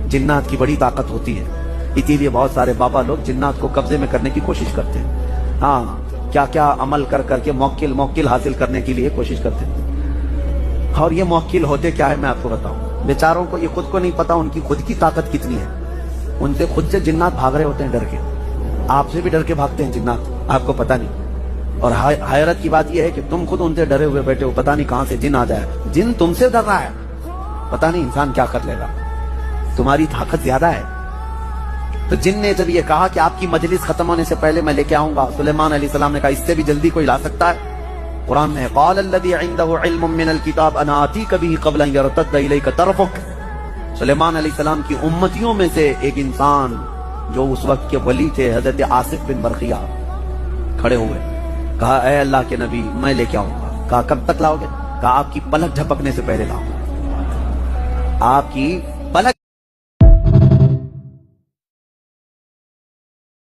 जिन्नात की बड़ी ताकत होती है, इसीलिए बहुत सारे बाबा लोग जिन्नात को कब्जे में करने की कोशिश करते हैं। हाँ, क्या क्या अमल कर करके मौक्किल हासिल करने के लिए कोशिश करते हैं। और ये मौक्किल होते क्या है मैं आपको बताऊं। बेचारों को ये खुद को नहीं पता उनकी खुद की ताकत कितनी है। उनसे खुद से जिन्नात भाग रहे होते हैं डर के। आपसे भी डर के भागते हैं जिन्नात, आपको पता नहीं। और हैरत की बात यह है कि तुम खुद उनसे डरे हुए बैठे हो, पता नहीं कहां से जिन आ जाए। जिन तुमसे डर रहा है, पता नहीं इंसान क्या कर लेगा। तुम्हारी ताकत ज्यादा है। तो जिन ने जब ये कहा कि आपकी मजलिस खत्म होने से पहले मैं लेके आऊंगा, सुलेमान अलैहिस्सलाम ने कहा इससे भी जल्दी कोई ला सकता है? कुरान में क़ाल अल्लज़ी इंदहु इल्मुम मिनल किताब अना आतीका बिही क़ब्ल अन यरतद्द इलैका तरफ़ुक। सुलेमान अलैहिस्सलाम की उम्मतियों में से एक इंसान जो उस वक्त के वली थे, हजरत आसिफ बिन बरखिया, खड़े हुए, कहा ऐ अल्लाह के नबी मैं लेके आऊंगा। कहा कब तक लाओगे? कहा आपकी पलक झपकने से पहले लाऊंगा। आपकी पलक